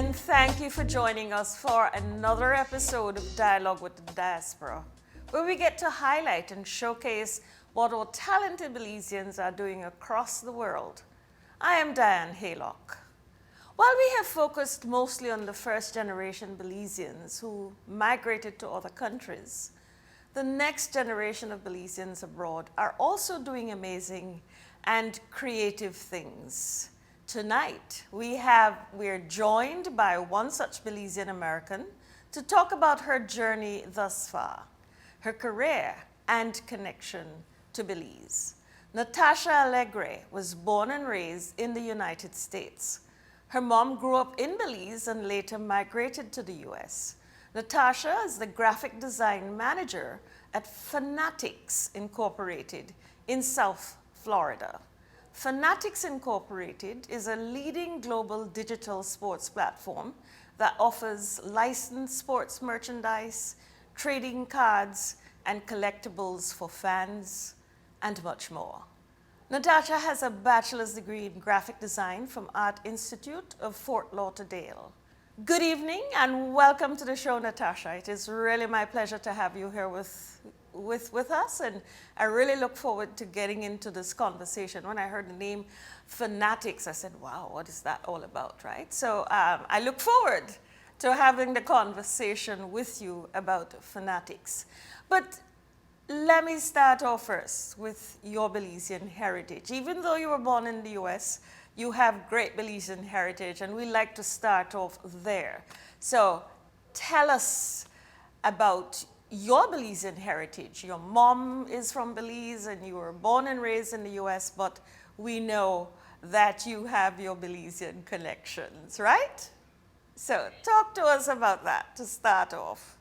and thank you for joining us for another episode of Dialogue with the Diaspora, where we get to highlight and showcase what our talented Belizeans are doing across the world. I am Diane Haylock. While we have focused mostly on the first generation Belizeans who migrated to other countries, the next generation of Belizeans abroad are also doing amazing and creative things. Tonight, we're joined by one such Belizean-American to talk about her journey thus far, her career and connection to Belize. Natasha Alegre was born and raised in the United States. Her mom grew up in Belize and later migrated to the US. Natasha is the graphic design manager at Fanatics Inc. in South Florida. Fanatics Incorporated is a leading global digital sports platform that offers licensed sports merchandise, trading cards, and collectibles for fans, and much more. Natasha has a bachelor's degree in graphic design from Art Institute of Fort Lauderdale. Good evening and welcome to the show, Natasha. It is really my pleasure to have you here with us, and I really look forward to getting into this conversation. When I heard the name Fanatics, I said, wow, what is that all about, right? So I look forward to having the conversation with you about Fanatics. But let me start off first with your Belizean heritage. Even though you were born in the US, you have great Belizean heritage, and we like to start off there. So tell us about your Belizean heritage. Your mom is from Belize and you were born and raised in the US, but we know that you have your Belizean connections, right? So talk to us about that to start off.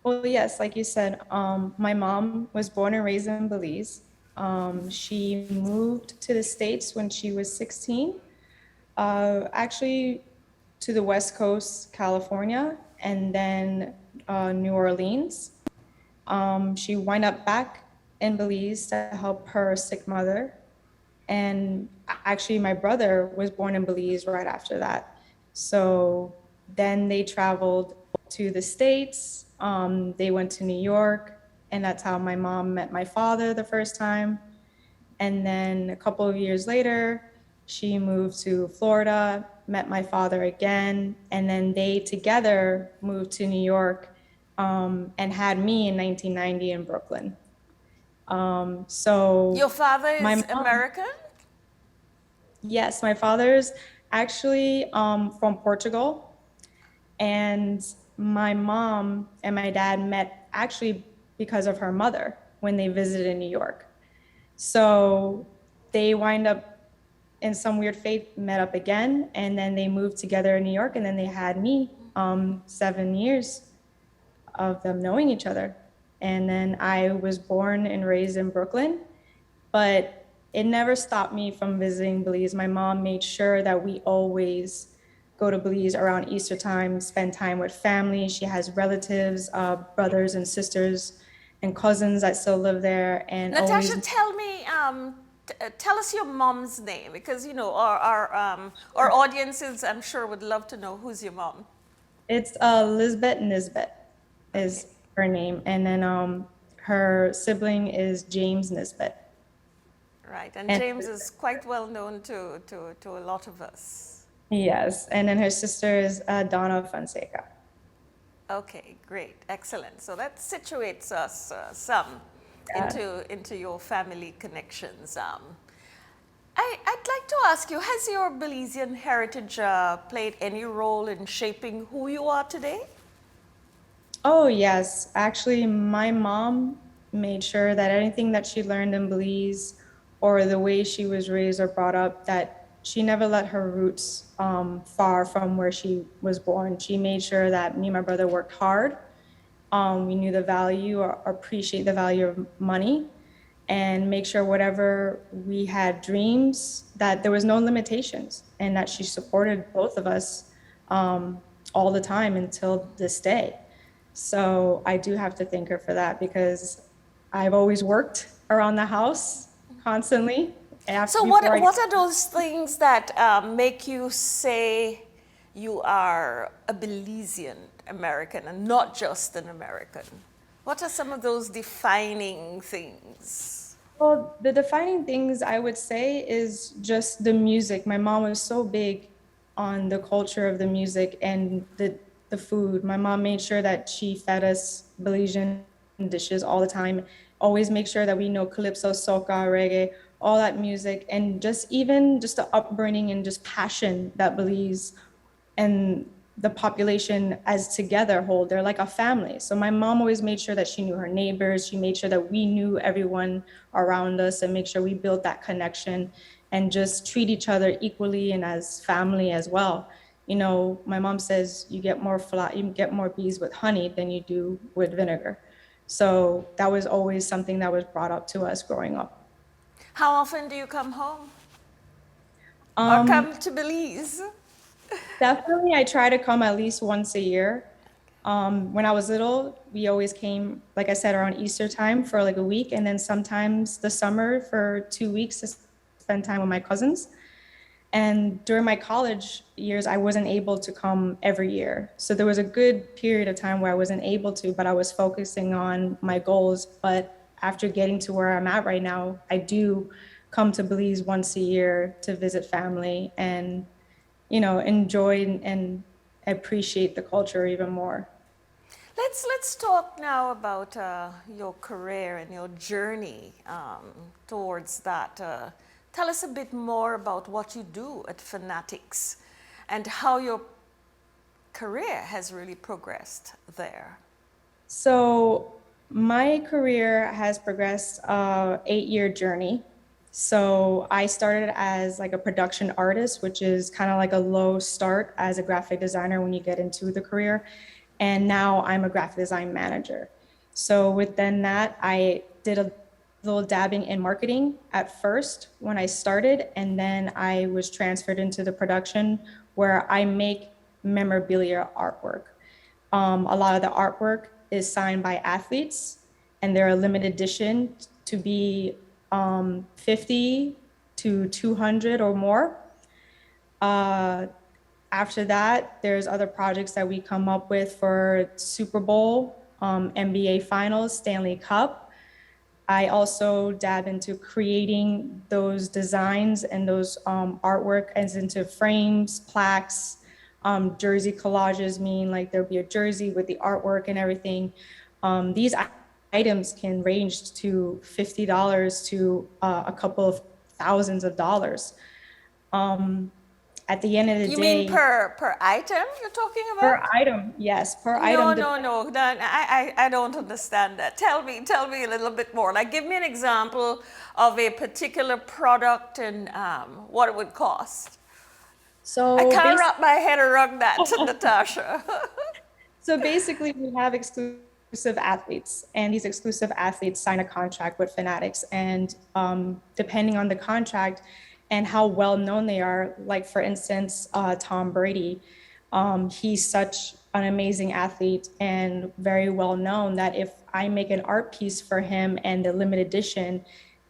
Well, yes, like you said, my mom was born and raised in Belize. She moved to the States when she was 16, actually to the West Coast, California, and then New Orleans. She wound up back in Belize to help her sick mother. And actually, my brother was born in Belize right after that. So then they traveled to the States. They went to New York, and that's how my mom met my father the first time. And then a couple of years later, she moved to Florida, met my father again, and then they together moved to New York and had me in 1990 in Brooklyn. So your father is my mom, American? yes, my father's actually from Portugal, and my mom and my dad met actually because of her mother when they visited in New York. So they wind up in some weird fate, met up again, and then they moved together in New York, and then they had me 7 years of them knowing each other. And then I was born and raised in Brooklyn, but it never stopped me from visiting Belize. My mom made sure that we always go to Belize around Easter time, spend time with family. She has relatives, brothers and sisters and cousins that still live there. And Natasha, always tell me, tell us your mom's name, because you know our audiences, I'm sure, would love to know who's your mom. It's Lisbeth Nisbet is her name, and then her sibling is James Nisbet. Right, and James is quite well known to a lot of us. Yes, and then her sister is Donna Fonseca. Okay, great, excellent. So that situates us some into your family connections. I'd like to ask you, has your Belizean heritage played any role in shaping who you are today? Oh, yes. Actually, my mom made sure that anything that she learned in Belize or the way she was raised or brought up, that she never let her roots far from where she was born. She made sure that me and my brother worked hard. We knew the value or appreciate the value of money, and make sure whatever we had dreams, that there was no limitations, and that she supported both of us all the time until this day. So I do have to thank her for that, because I've always worked around the house constantly. So what are those things that make you say, you are a Belizean American and not just an American. What are some of those defining things? Well, the defining things I would say is just the music. My mom was so big on the culture of the music and the food. My mom made sure that she fed us Belizean dishes all the time. Always make sure that we know calypso, soca, reggae, all that music, and just even just the upbringing and just passion that Belize and the population as together hold. They're like a family. So my mom always made sure that she knew her neighbors. She made sure that we knew everyone around us and make sure we built that connection and just treat each other equally and as family as well. You know, my mom says you get more bees with honey than you do with vinegar. So that was always something that was brought up to us growing up. How often do you come home or Um, come to Belize? Definitely, I try to come at least once a year. When I was little, we always came, like I said, around Easter time for like a week, and then sometimes the summer for 2 weeks to spend time with my cousins. And during my college years, I wasn't able to come every year. So there was a good period of time where I wasn't able to, but I was focusing on my goals. But after getting to where I'm at right now, I do come to Belize once a year to visit family and enjoy and appreciate the culture even more. Let's talk now about your career and your journey towards that. Tell us a bit more about what you do at Fanatics and how your career has really progressed there. So my career has progressed 8-year journey. So I started as like a production artist, which is kind of like a low start as a graphic designer when you get into the career. And now I'm a graphic design manager. So within that, I did a little dabbing in marketing at first when I started, and then I was transferred into the production where I make memorabilia artwork. A lot of the artwork is signed by athletes, and they're a limited edition to be 50 to 200 or more. Uh, After that, there's other projects that we come up with for Super Bowl, NBA Finals, Stanley Cup. I also dab into creating those designs and those artwork as into frames, plaques, jersey collages, mean like there'll be a jersey with the artwork and everything. These items can range to $50 to a couple of thousands of dollars. At the end of the You mean day, per item you're talking per about? item, yes, per No, item. no, no, no. I don't understand that. Tell me a little bit more. Like, give me an example of a particular product and what it would cost. I So can't basically, wrap my head around that, Natasha. we have exclusive athletes, and these exclusive athletes sign a contract with Fanatics, and depending on the contract and how well known they are, like for instance, Tom Brady, he's such an amazing athlete and very well known that if I make an art piece for him and the limited edition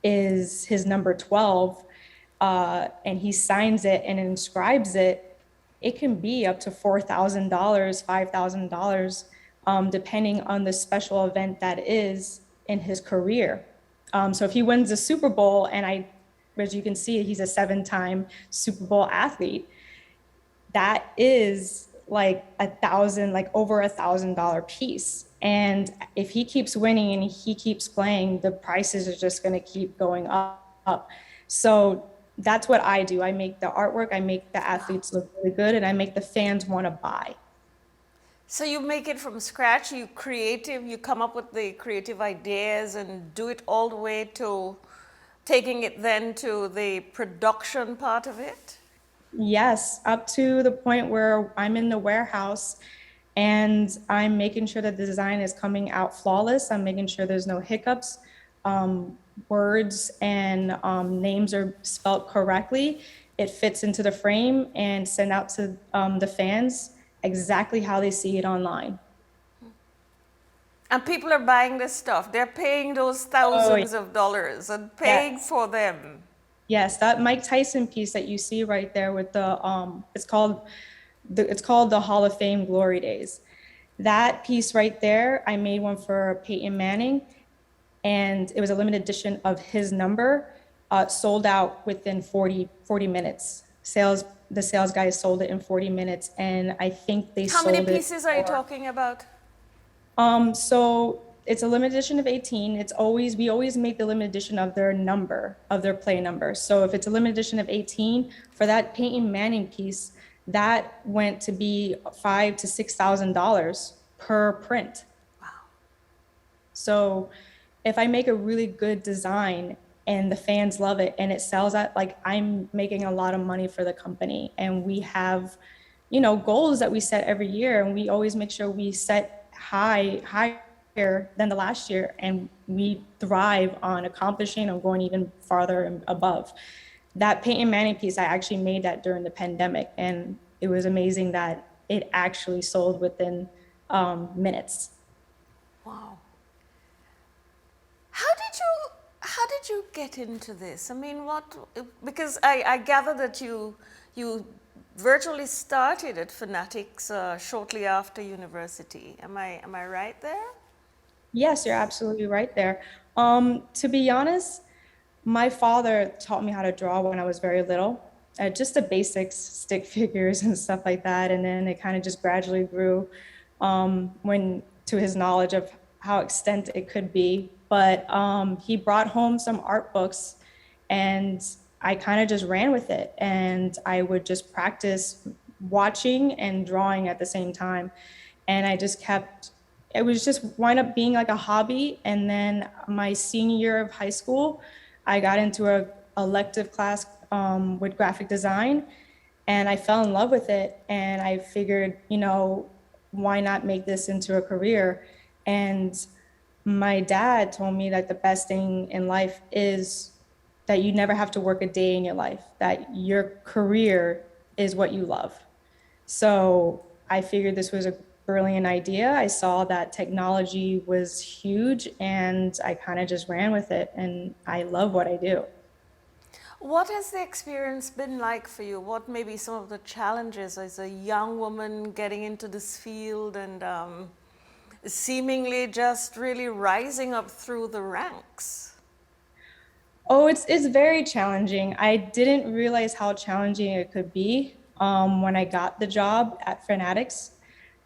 is his number 12, and he signs it and inscribes it, it can be up to $4,000, $5,000, depending on the special event that is in his career. So if he wins the Super Bowl, as you can see, he's a 7-time Super Bowl athlete, that is like over $1,000 piece. And if he keeps winning and he keeps playing, the prices are just going to keep going up. So that's what I do. I make the artwork, I make the athletes look really good, and I make the fans want to buy. So you make it from scratch, you come up with the creative ideas and do it all the way to taking it then to the production part of it? Yes, up to the point where I'm in the warehouse and I'm making sure that the design is coming out flawless. I'm making sure there's no hiccups, words and names are spelt correctly. It fits into the frame and sent out to the fans exactly how they see it online. And people are buying this stuff. They're paying those Oh, thousands of dollars and paying yes. for them. Yes, that Mike Tyson piece that you see right there with the it's called It's called the Hall of Fame Glory Days. That piece right there, I made one for Peyton Manning, and it was a limited edition of his number, sold out within 40 minutes. The sales guys sold it in 40 minutes, and I think they How many sold it pieces are you for, talking about? so it's a limited edition of 18. We always make the limited edition of their number, of their play number. So if it's a limited edition of 18, for that Peyton Manning piece, that went to be $5,000 to $6,000 per print. So if I make a really good design and the fans love it and it sells at, like, I'm making a lot of money for the company. And we have, goals that we set every year, and we always make sure we set higher than the last year, and we thrive on accomplishing and going even farther and above. That Peyton Manning piece, I actually made that during the pandemic, and it was amazing that it actually sold within minutes. Wow. How did you get into this? I mean, because I gather that you virtually started at Fanatics shortly after university. Am I right there? Yes, you're absolutely right there. To be honest, my father taught me how to draw when I was very little, just the basics, stick figures and stuff like that. And then it kind of just gradually grew when to his knowledge of how extent it could be. But he brought home some art books, and I kind of just ran with it. And I would just practice watching and drawing at the same time. And it was just wind up being like a hobby. And then my senior year of high school, I got into a elective class with graphic design, and I fell in love with it. And I figured, why not make this into a career? And my dad told me that the best thing in life is that you never have to work a day in your life, that your career is what you love. So I figured this was a brilliant idea. I saw that technology was huge, and I kind of just ran with it, and I love what I do. What has the experience been like for you? What may be some of the challenges as a young woman getting into this field and seemingly just really rising up through the ranks? Oh, it's very challenging. I didn't realize how challenging it could be when I got the job at Fanatics.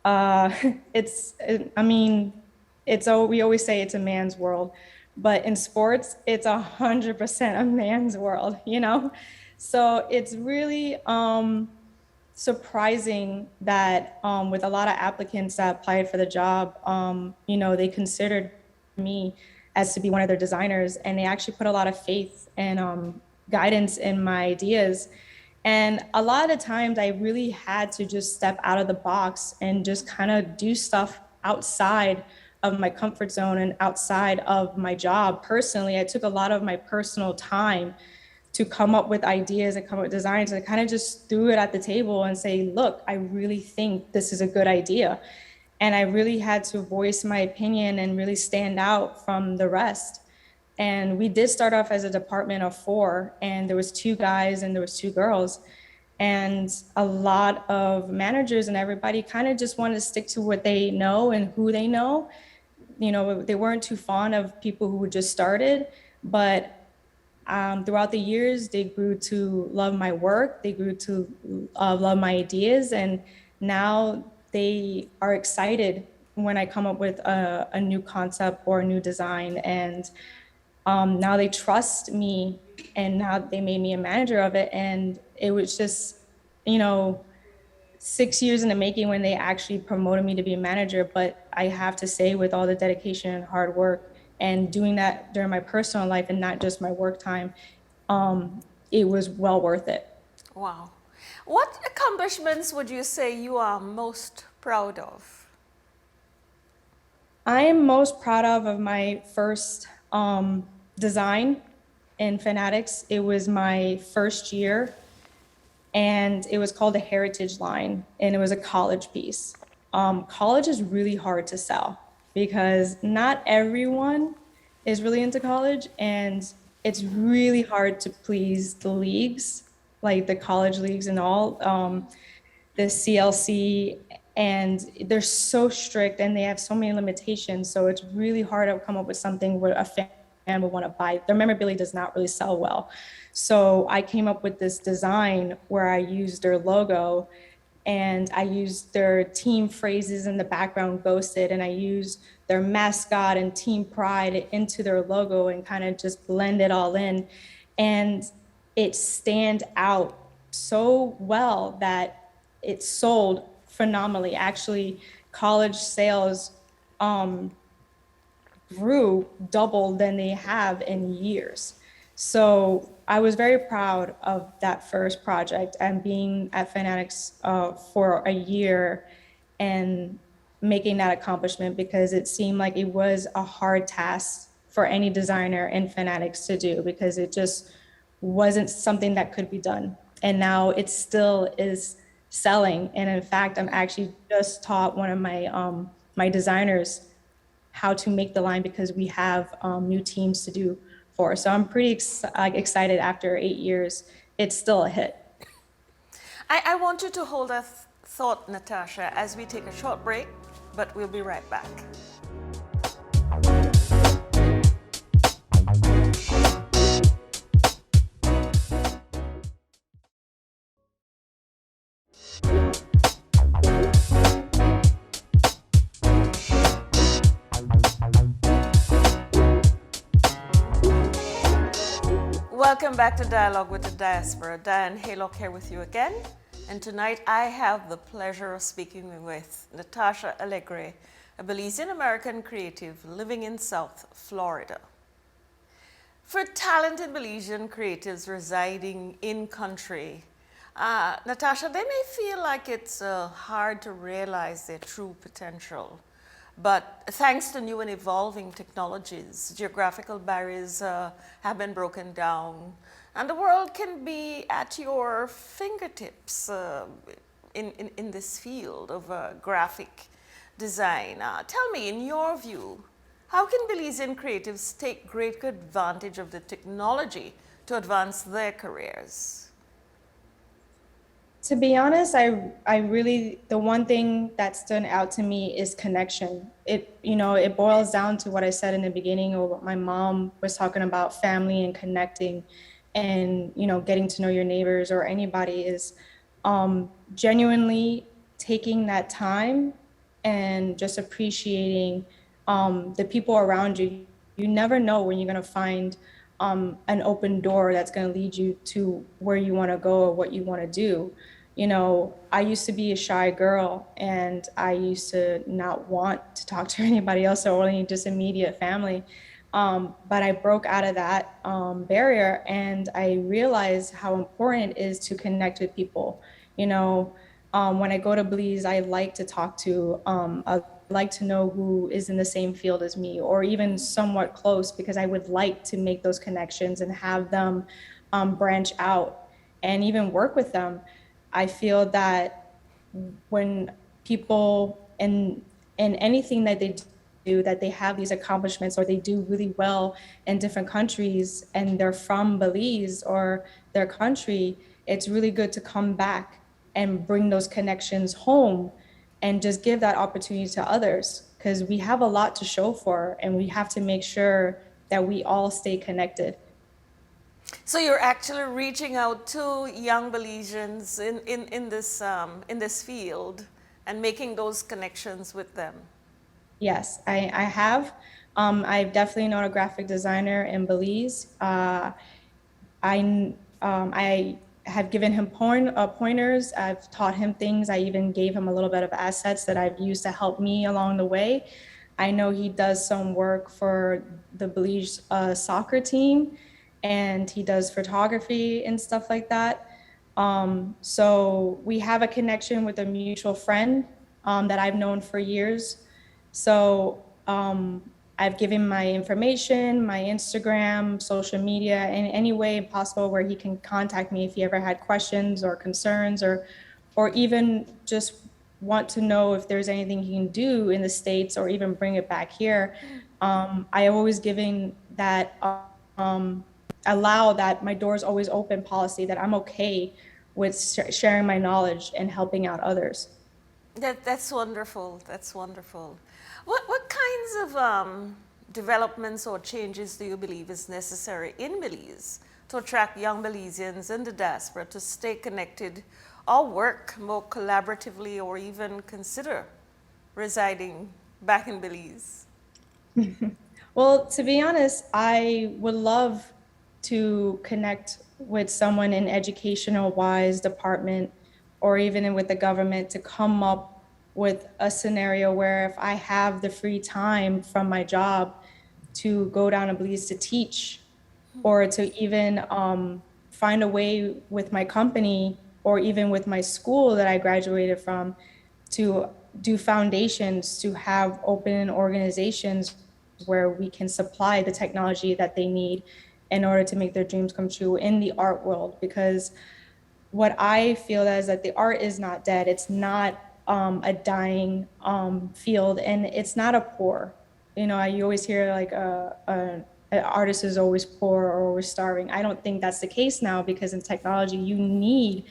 Uh, I mean, we always say it's a man's world, but in sports, it's 100% a man's world. So it's really surprising that with a lot of applicants that applied for the job, they considered me as to be one of their designers, and they actually put a lot of faith and guidance in my ideas. And a lot of the times I really had to just step out of the box and just kind of do stuff outside of my comfort zone and outside of my job. Personally, I took a lot of my personal time to come up with ideas and come up with designs, and I kind of just threw it at the table and say, look, I really think this is a good idea. And I really had to voice my opinion and really stand out from the rest. And we did start off as a department of 4, and there was 2 guys and there was 2 girls. And a lot of managers and everybody kind of just wanted to stick to what they know and who they know. They weren't too fond of people who just started, but throughout the years, they grew to love my work. They grew to love my ideas. And now they are excited when I come up with a new concept or a new design. And now they trust me, and now they made me a manager of it. And it was just, 6 years in the making when they actually promoted me to be a manager. But I have to say, with all the dedication and hard work and doing that during my personal life and not just my work time, it was well worth it. Wow. What accomplishments would you say you are most proud of? I am most proud of my first design in Fanatics. It was my first year, and it was called a heritage line, and it was a college piece. College is really hard to sell because not everyone is really into college, and it's really hard to please the leagues, like the college leagues and all. the CLC, and they're so strict and they have so many limitations. So it's really hard to come up with something where a fan would want to buy. Their memorabilia does not really sell well. So I came up with this design where I used their logo and I used their team phrases in the background, Ghosted, and I used their mascot and team pride into their logo and kind of just blend it all in. And it stand out so well that it sold phenomenally. Actually, college sales grew double than they have in years. So I was very proud of that first project and being at Fanatics for a year and making that accomplishment, because it seemed like it was a hard task for any designer in Fanatics to do, because it just wasn't something that could be done. And now it still is selling. And in fact, I'm actually just taught one of my designers how to make the line, because we have new teams to do for. So I'm pretty excited. After 8 years, it's still a hit. I want you to hold that thought, Natasha, as we take a short break, but we'll be right back. Welcome back to Dialogue with the Diaspora. Diane Haylock here with you again. And tonight I have the pleasure of speaking with Natasha Alegre, a Belizean-American creative living in South Florida. For talented Belizean creatives residing in country, Natasha, they may feel like it's hard to realize their true potential. But thanks to new and evolving technologies, geographical barriers have been broken down, and the world can be at your fingertips in this field of graphic design. Tell me, in your view, how can Belizean creatives take great advantage of the technology to advance their careers? To be honest, I really, the one thing that stood out to me is connection. It boils down to what I said in the beginning, or what my mom was talking about, family and connecting, and, getting to know your neighbors or anybody, is genuinely taking that time and just appreciating the people around you. You never know when you're going to find an open door that's going to lead you to where you want to go or what you want to do. I used to be a shy girl, and I used to not want to talk to anybody else, or only just immediate family. But I broke out of that barrier, and I realized how important it is to connect with people. When I go to Belize, I like to talk to, I like to know who is in the same field as me, or even somewhat close, because I would like to make those connections and have them branch out and even work with them. I feel that when people in anything that they do, that they have these accomplishments, or they do really well in different countries, and they're from Belize or their country, it's really good to come back and bring those connections home and just give that opportunity to others, because we have a lot to show for, and we have to make sure that we all stay connected. So you're actually reaching out to young Belizeans in this field and making those connections with them. Yes, I have. I've definitely known a graphic designer in Belize. I have given him pointers. I've taught him things. I even gave him a little bit of assets that I've used to help me along the way. I know he does some work for the Belize soccer team, and he does photography and stuff like that. So we have a connection with a mutual friend that I've known for years. So I've given my information, my Instagram, social media, in any way possible where he can contact me if he ever had questions or concerns, or even just want to know if there's anything he can do in the States, or even bring it back here. I have always given that allow that my door's always open policy, that I'm okay with sharing my knowledge and helping out others. That's wonderful. That's wonderful. What kinds of developments or changes do you believe is necessary in Belize to attract young Belizeans in the diaspora to stay connected or work more collaboratively or even consider residing back in Belize? Well, to be honest, I would love to connect with someone in educational wise department or even with the government to come up with a scenario where if I have the free time from my job to go down to Belize to teach or to even find a way with my company or even with my school that I graduated from to do foundations, to have open organizations where we can supply the technology that they need in order to make their dreams come true in the art world. Because what I feel is that the art is not dead. It's not a dying field, and it's not a poor. You know, you always hear like an artist is always poor or always starving. I don't think that's the case now, because in technology you need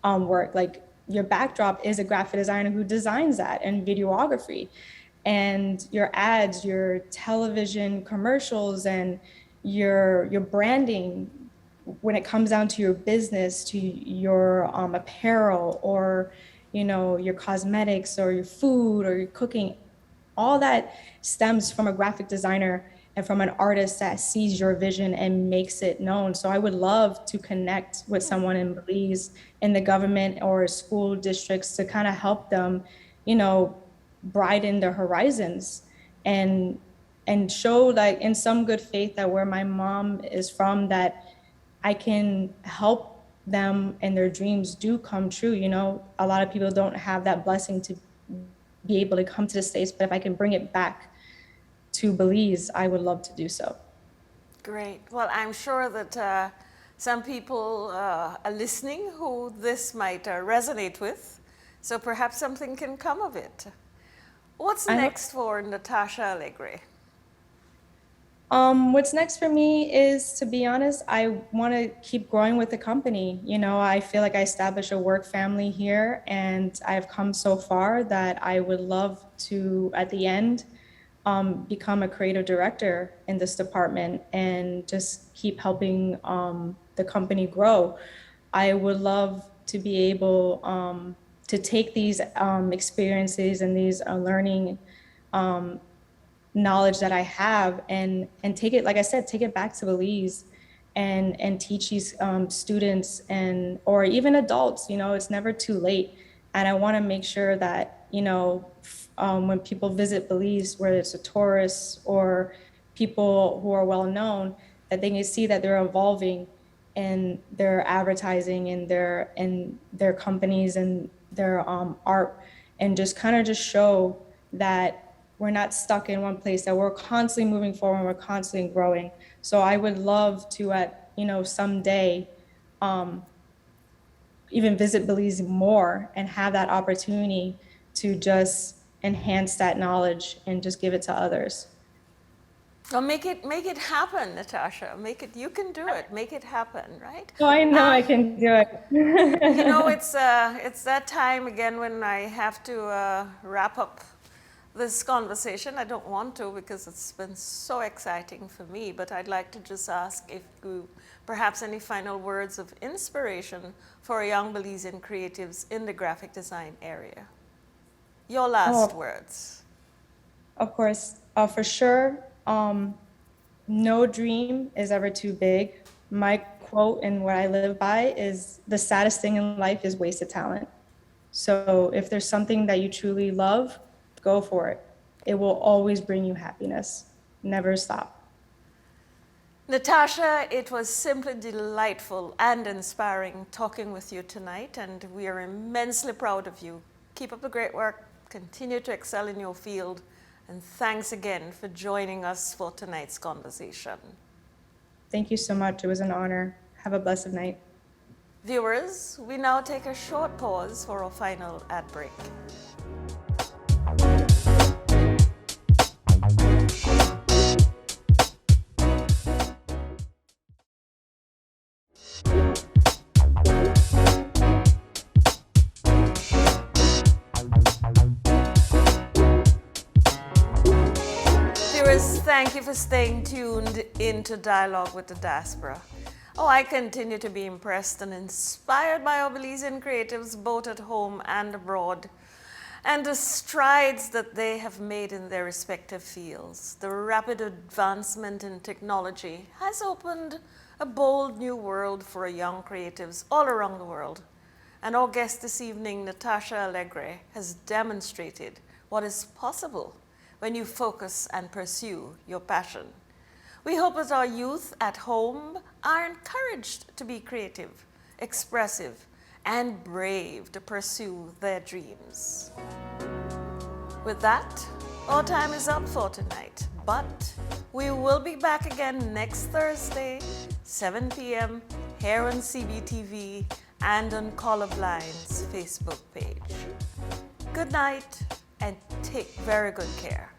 work. Like your backdrop is a graphic designer who designs that, and videography, and your ads, your television commercials, and your branding when it comes down to your business, to your apparel, or you know, your cosmetics or your food or your cooking, all that stems from a graphic designer and from an artist that sees your vision and makes it known. So I would love to connect with someone in Belize, in the government or school districts, to kind of help them, you know, broaden their horizons and show, like, in some good faith, that where my mom is from, that I can help them and their dreams do come true. You know, a lot of people don't have that blessing to be able to come to the States, but if I can bring it back to Belize, I would love to do so. Great. Well, I'm sure that some people are listening who this might resonate with, so perhaps something can come of it. What's next for Natasha Alegre? What's next for me is, to be honest, I want to keep growing with the company. You know, I feel like I established a work family here, and I've come so far that I would love to, at the end, become a creative director in this department and just keep helping the company grow. I would love to be able to take these experiences and these learning knowledge that I have, and take it, like I said, take it back to Belize and teach these students and or even adults. You know, it's never too late, and I want to make sure that, you know, when people visit Belize, whether it's a tourist or people who are well known, that they can see that they're evolving in their advertising and their companies and their art, and just kind of just show that we're not stuck in one place, that we're constantly moving forward, we're constantly growing. So I would love to, at, you know, someday, even visit Belize more and have that opportunity to just enhance that knowledge and just give it to others. Well, make it happen, Natasha. You can do it. Make it happen, right? Oh, I know I can do it. You know, it's that time again when I have to wrap up this conversation. I don't want to, because it's been so exciting for me, but I'd like to just ask if you perhaps any final words of inspiration for young Belizean creatives in the graphic design area. Your last words. Of course, for sure, no dream is ever too big. My quote and what I live by is, the saddest thing in life is wasted talent. So if there's something that you truly love, go for it. It will always bring you happiness. Never stop. Natasha, it was simply delightful and inspiring talking with you tonight, and we are immensely proud of you. Keep up the great work. Continue to excel in your field. And thanks again for joining us for tonight's conversation. Thank you so much. It was an honor. Have a blessed night. Viewers, we now take a short pause for our final ad break. Thank you for staying tuned into Dialogue with the Diaspora. Oh, I continue to be impressed and inspired by our Belizean creatives both at home and abroad, and the strides that they have made in their respective fields. The rapid advancement in technology has opened a bold new world for young creatives all around the world. And our guest this evening, Natasha Alegre, has demonstrated what is possible when you focus and pursue your passion. We hope that our youth at home are encouraged to be creative, expressive, and brave to pursue their dreams. With that, our time is up for tonight, but we will be back again next Thursday, 7 p.m. here on CBTV and on Colorblind's Facebook page. Good night and take very good care.